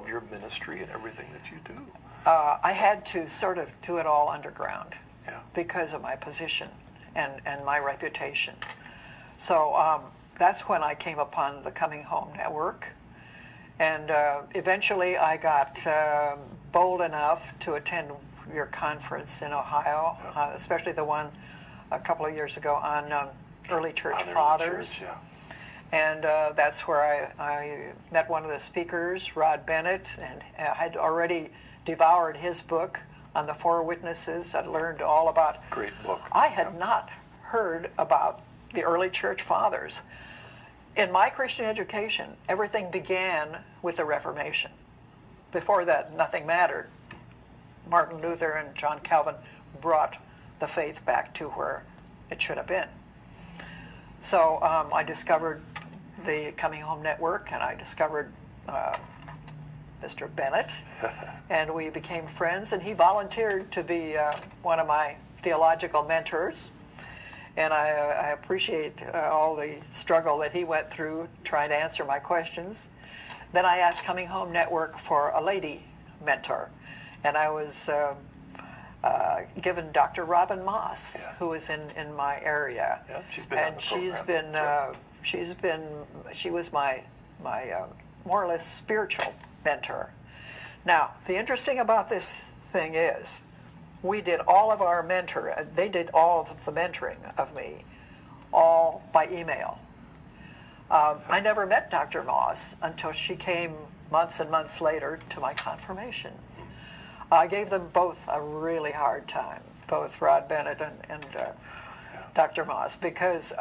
of your ministry and everything that you do? I had to sort of do it all underground because of my position and my reputation. So that's when I came upon the Coming Home Network. And eventually I got bold enough to attend your conference in Ohio, especially the one a couple of years ago on early church fathers. Church, And that's where I met one of the speakers, Rod Bennett, and I had already devoured his book on the Four Witnesses. I'd learned all about... Great book. I had not heard about the early church fathers. In my Christian education, everything began with the Reformation. Before that, nothing mattered. Martin Luther and John Calvin brought the faith back to where it should have been. So I discovered the Coming Home Network, and I discovered Mr. Bennett, and we became friends, and he volunteered to be one of my theological mentors. And I appreciate all the struggle that he went through trying to answer my questions. Then I asked Coming Home Network for a lady mentor, and I was given Dr. Robin Moss, who was in my area. Yeah, she's been and on the program. She was my more or less spiritual mentor. Now, the interesting about this thing is, we did all of our they did all of the mentoring of me, all by email. I never met Dr. Moss until she came months and months later to my confirmation. I gave them both a really hard time, both Rod Bennett and Dr. Moss, because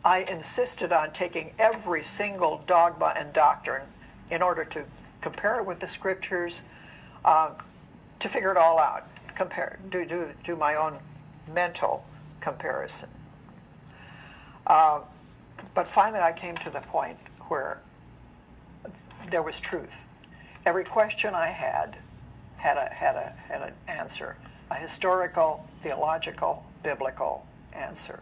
I insisted on taking every single dogma and doctrine in order to compare it with the scriptures, to figure it all out, do my own mental comparison. But finally I came to the point where there was truth. Every question I had an answer, a historical, theological, biblical answer.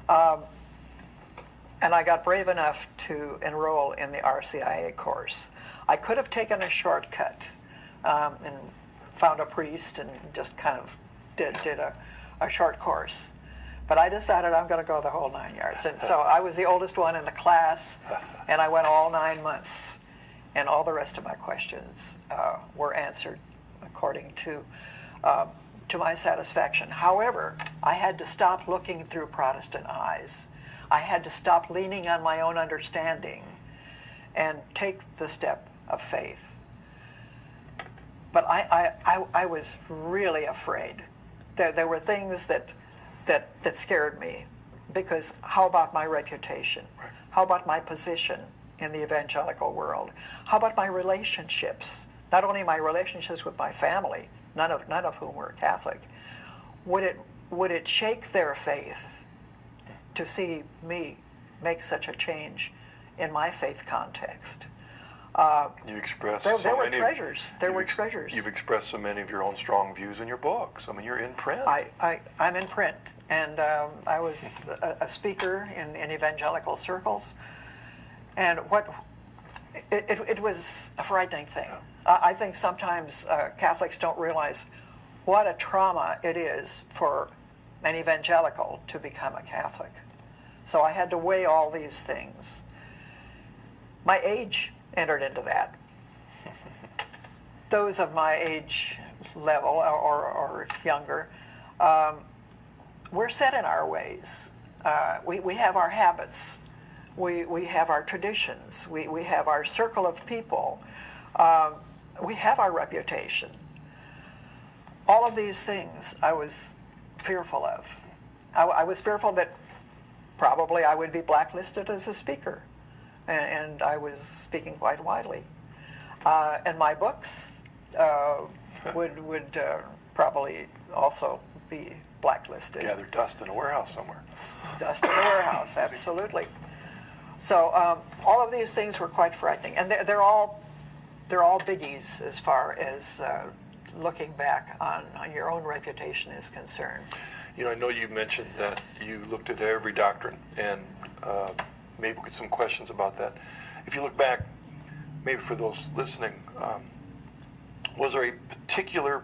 And I got brave enough to enroll in the RCIA course. I could have taken a shortcut and found a priest and just kind of did a short course. But I decided I'm going to go the whole 9 yards. And so I was the oldest one in the class, and I went all 9 months. And all the rest of my questions were answered according to my satisfaction. However, I had to stop looking through Protestant eyes. I had to stop leaning on my own understanding and take the step of faith. But I was really afraid. There were things that scared me, because how about my reputation? Right. How about my position in the evangelical world? How about my relationships? Not only my relationships with my family, none of whom were Catholic. Would it shake their faith to see me make such a change in my faith context? You expressed there were treasures. There were treasures. You've expressed so many of your own strong views in your books. I mean, you're in print. I'm in print, and I was a speaker in evangelical circles, and it was a frightening thing. I think sometimes Catholics don't realize what a trauma it is for an evangelical to become a Catholic. So I had to weigh all these things. My age entered into that. Those of my age level or younger, we're set in our ways. We have our habits. We have our traditions. We have our circle of people. We have our reputation. All of these things I was fearful of. I was fearful that probably I would be blacklisted as a speaker. And I was speaking quite widely. And my books would probably also be blacklisted. Gather dust in a warehouse somewhere. Dust in a warehouse, absolutely. So all of these things were quite frightening, and they're all biggies as far as looking back on your own reputation is concerned. You know, I know you mentioned that you looked at every doctrine, and maybe we'll get some questions about that. If you look back, maybe for those listening, was there a particular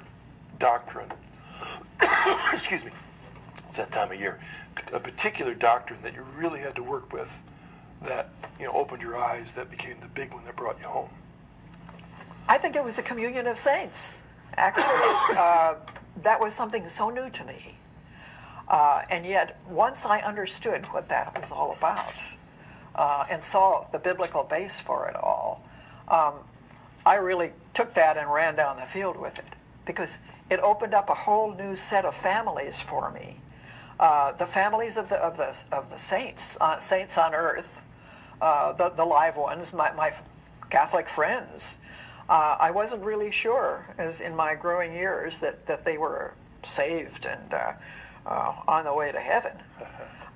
doctrine, excuse me, it's that time of year, a particular doctrine that you really had to work with that, opened your eyes, that became the big one that brought you home? I think it was the communion of saints. Actually, that was something so new to me. And yet, once I understood what that was all about and saw the biblical base for it all, I really took that and ran down the field with it, because it opened up a whole new set of families for me. The families of the saints, saints on earth, the live ones, my Catholic friends. I wasn't really sure, as in my growing years, that they were saved and on the way to heaven.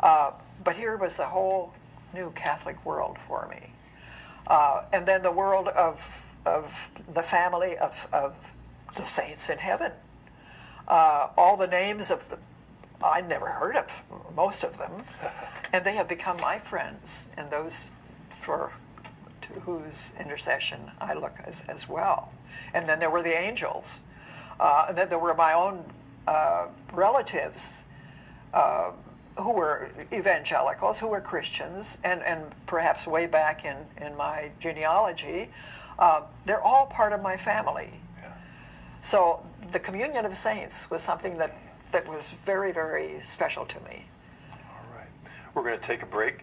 But here was the whole new Catholic world for me. And then the world of the family of the saints in heaven. All the names of I'd never heard of most of them, and they have become my friends, and those to whose intercession I look as well. And then there were the angels, and then there were my own relatives who were evangelicals, who were Christians, and perhaps way back in my genealogy, they're all part of my family. Yeah. So the communion of saints was something that was very, very special to me. All right. We're going to take a break.